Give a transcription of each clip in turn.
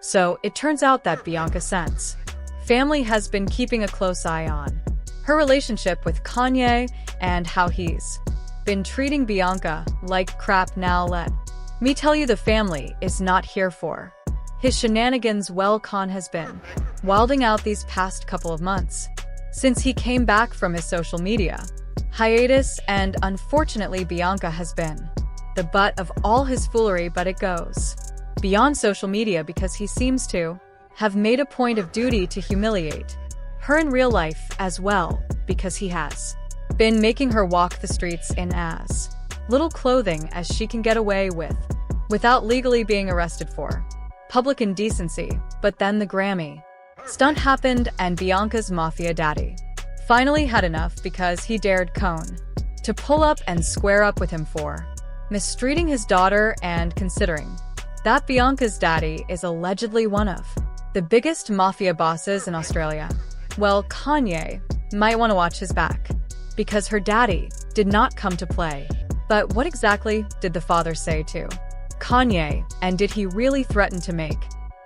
So it turns out that Bianca Censori's family has been keeping a close eye on her relationship with Kanye and how he's been treating Bianca like crap. Now let me tell you, the family is not here for his shenanigans. Well, Kanye has been wilding out these past couple of months since he came back from his social media hiatus, and unfortunately Bianca has been the butt of all his foolery. But it goes beyond social media, because he seems to have made a point of duty to humiliate her in real life as well, because he has been making her walk the streets in as little clothing as she can get away with without legally being arrested for public indecency. But then the Grammy stunt happened, and Bianca's mafia daddy finally had enough, because he dared Kanye to pull up and square up with him for mistreating his daughter. And considering that Bianca's daddy is allegedly one of the biggest mafia bosses in Australia, well, Kanye might want to watch his back, because her daddy did not come to play. But what exactly did the father say to Kanye, and did he really threaten to make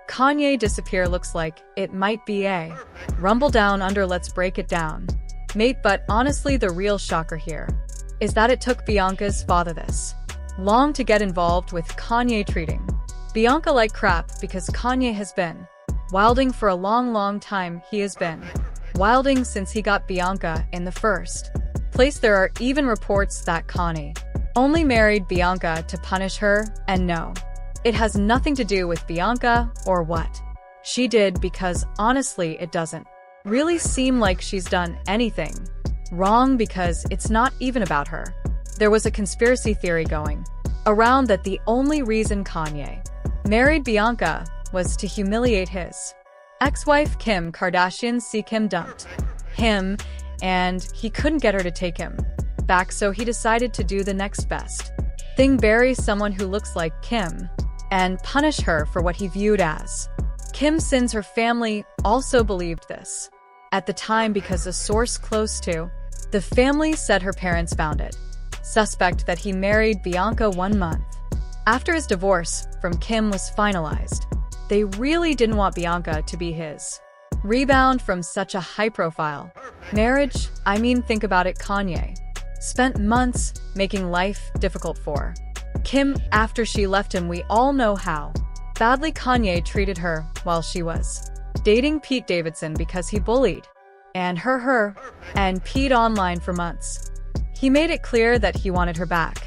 Kanye disappear? Looks like it might be a rumble down under. Let's break it down, mate. But honestly, the real shocker here is that it took Bianca's father this long to get involved with Kanye treating Bianca like crap, because Kanye has been wilding for a long time. He has been wilding since he got Bianca in the first place. There are even reports that Kanye only married Bianca to punish her, and no, it has nothing to do with Bianca or what she did, because honestly it doesn't really seem like she's done anything wrong, because it's not even about her. There was a conspiracy theory going around that the only reason Kanye married Bianca was to humiliate his ex-wife Kim Kardashian. See, Kim dumped him and he couldn't get her to take him back, so he decided to do the next best thing: bury someone who looks like Kim and punish her for what he viewed as Kim's sins. Her family also believed this at the time, because a source close to the family said her parents found it suspect that he married Bianca 1 month after his divorce from Kim was finalized. They really didn't want Bianca to be his rebound from such a high-profile marriage. I mean, think about it. Kanye spent months making life difficult for Kim after she left him. We all know how badly Kanye treated her while she was dating Pete Davidson, because he bullied and her and Pete online for months. He made it clear that he wanted her back.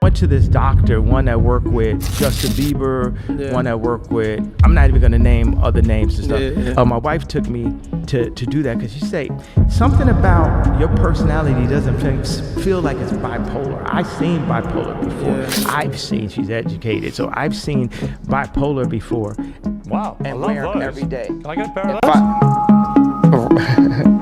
Went to this doctor, one that worked with Justin Bieber, one that worked with, I'm not even gonna name other names and stuff. My wife took me to do that, because she said, something about your personality doesn't feel like it's bipolar. I've seen bipolar before. I've seen, she's educated, so I've seen bipolar before. Wow, and I love wear those. them every day. Can I get a pair of those?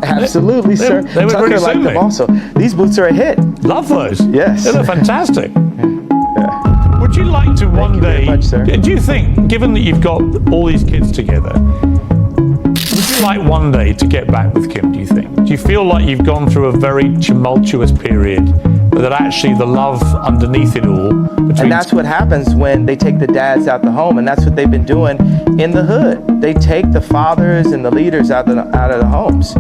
Absolutely, sir. They would Tucker really liked suit them me. also. These boots are a hit. Love those. Yes. They're fantastic. Yeah. Would you like to one you very day, much, sir. do you think, given that you've got all these kids together, would you like one day to get back with Kim, do you think? Do you feel like you've gone through a very tumultuous period, but that actually the love underneath it all between... And that's what happens when they take the dads out the home, and that's what they've been doing in the hood. They take the fathers and the leaders out of the homes.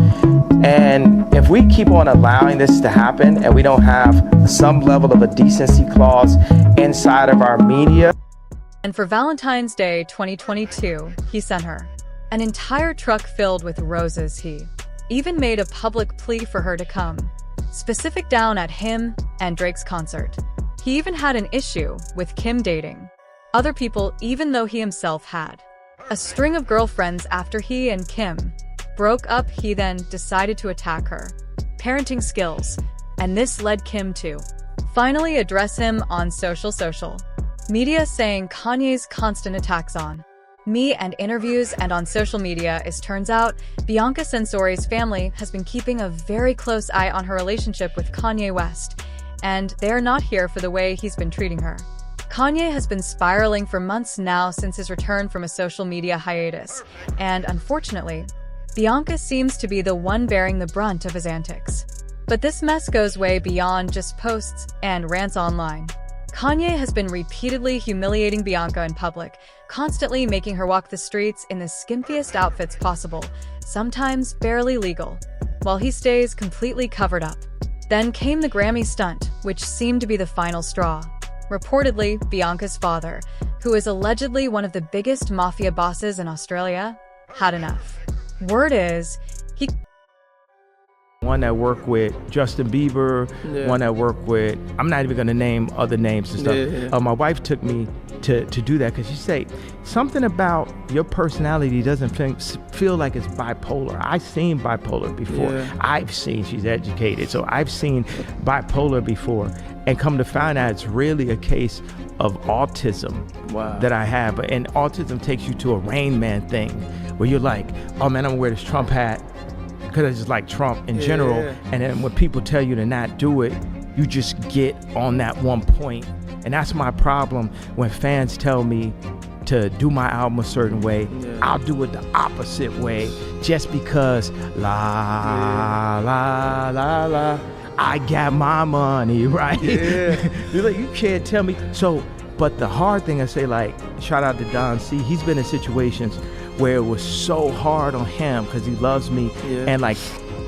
And if we keep on allowing this to happen, and we don't have some level of a decency clause inside of our media. And for Valentine's Day 2022, he sent her an entire truck filled with roses. He even made a public plea for her to come specific down at him and Drake's concert. He even had an issue with Kim dating other people, even though he himself had a string of girlfriends. After he and Kim broke up, he then decided to attack her parenting skills, and this led Kim to finally address him on social media, saying Kanye's constant attacks on me and interviews and on social media is, turns out, Bianca Censori's family has been keeping a very close eye on her relationship with Kanye West, and they're not here for the way he's been treating her. Kanye has been spiraling for months now since his return from a social media hiatus, and unfortunately, Bianca seems to be the one bearing the brunt of his antics. But this mess goes way beyond just posts and rants online. Kanye has been repeatedly humiliating Bianca in public, constantly making her walk the streets in the skimpiest outfits possible, sometimes barely legal, while he stays completely covered up. Then came the Grammy stunt, which seemed to be the final straw. Reportedly, Bianca's father, who is allegedly one of the biggest mafia bosses in Australia, had enough. Word is, he one that worked with Justin Bieber, one that worked with, I'm not even gonna name other names and stuff. My wife took me to do that because she said, something about your personality doesn't feel like it's bipolar. I've seen bipolar before. She's educated, so I've seen bipolar before. And come to find out, it's really a case of autism that I have. And autism takes you to a Rain Man thing where you're like, oh man, I'm gonna wear this Trump hat because I just like Trump in general. And then when people tell you to not do it, you just get on that one point. And that's my problem when fans tell me to do my album a certain way. I'll do it the opposite way just because la la la, I got my money, right? You're like, you can't tell me. So, but the hard thing I say, like, shout out to Don C. He's been in situations where it was so hard on him because he loves me, and like,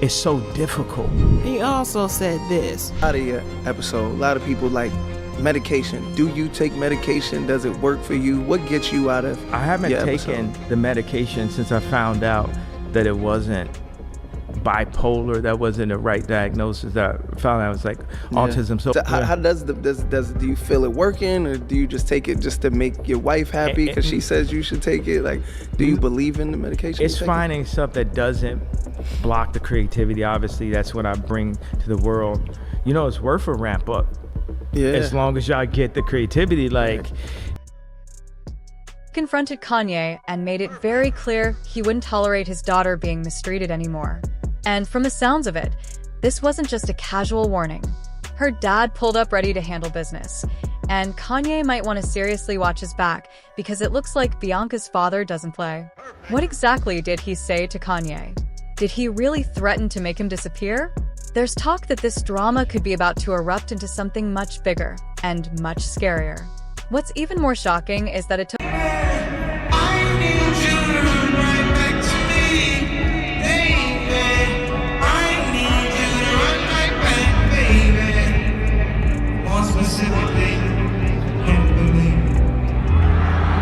it's so difficult. He also said this. Out of your episode, a lot of people like medication. Do you take medication? Does it work for you? What gets you out of I haven't taken the medication since I found out that it wasn't bipolar, that wasn't the right diagnosis. That I found out it was like autism. So how do you feel it working, or do you just take it just to make your wife happy because she says you should take it? Like, do you believe in the medication? It's finding stuff that doesn't block the creativity. Obviously, that's what I bring to the world. You know, it's worth a ramp up. As long as y'all get the creativity, like. Confronted Kanye and made it very clear he wouldn't tolerate his daughter being mistreated anymore. And from the sounds of it, this wasn't just a casual warning. Her dad pulled up ready to handle business. And Kanye might want to seriously watch his back because it looks like Bianca's father doesn't play. What exactly did he say to Kanye? Did he really threaten to make him disappear? There's talk that this drama could be about to erupt into something much bigger and much scarier. What's even more shocking is that it took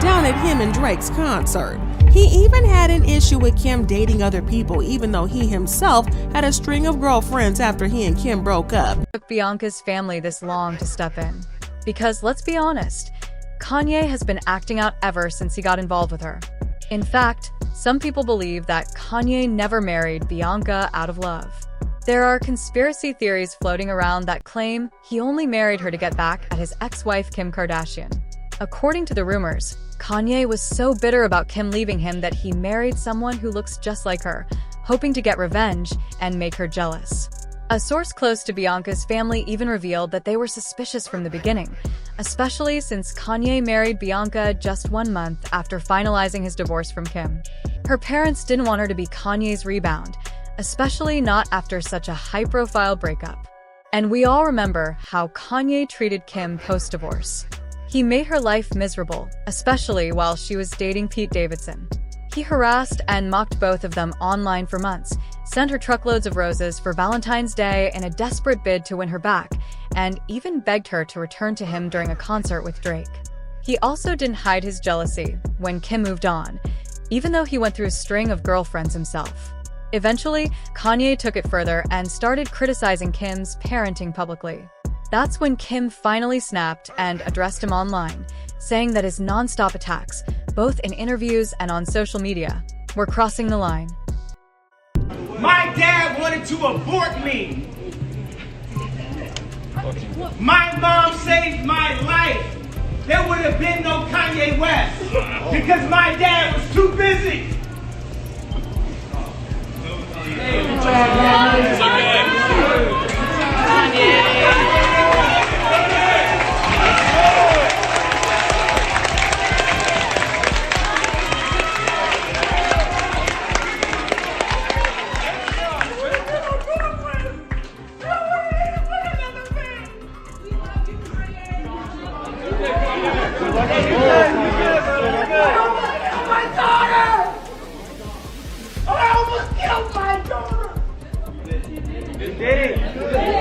down at him and Drake's concert. He even had an issue with Kim dating other people, even though he himself had a string of girlfriends after he and Kim broke up. It took Bianca's family this long to step in. Because let's be honest, Kanye has been acting out ever since he got involved with her. In fact, some people believe that Kanye never married Bianca out of love. There are conspiracy theories floating around that claim he only married her to get back at his ex-wife Kim Kardashian. According to the rumors, Kanye was so bitter about Kim leaving him that he married someone who looks just like her, hoping to get revenge and make her jealous. A source close to Bianca's family even revealed that they were suspicious from the beginning, especially since Kanye married Bianca just 1 month after finalizing his divorce from Kim. Her parents didn't want her to be Kanye's rebound, especially not after such a high-profile breakup. And we all remember how Kanye treated Kim post-divorce. He made her life miserable, especially while she was dating Pete Davidson. He harassed and mocked both of them online for months, sent her truckloads of roses for Valentine's Day in a desperate bid to win her back, and even begged her to return to him during a concert with Drake. He also didn't hide his jealousy when Kim moved on, even though he went through a string of girlfriends himself. Eventually, Kanye took it further and started criticizing Kim's parenting publicly. That's when Kim finally snapped and addressed him online, saying that his non-stop attacks, both in interviews and on social media, were crossing the line. My dad wanted to abort me. My mom saved my life. There would have been no Kanye West because my dad was too busy. almost killed my daughter. You did it.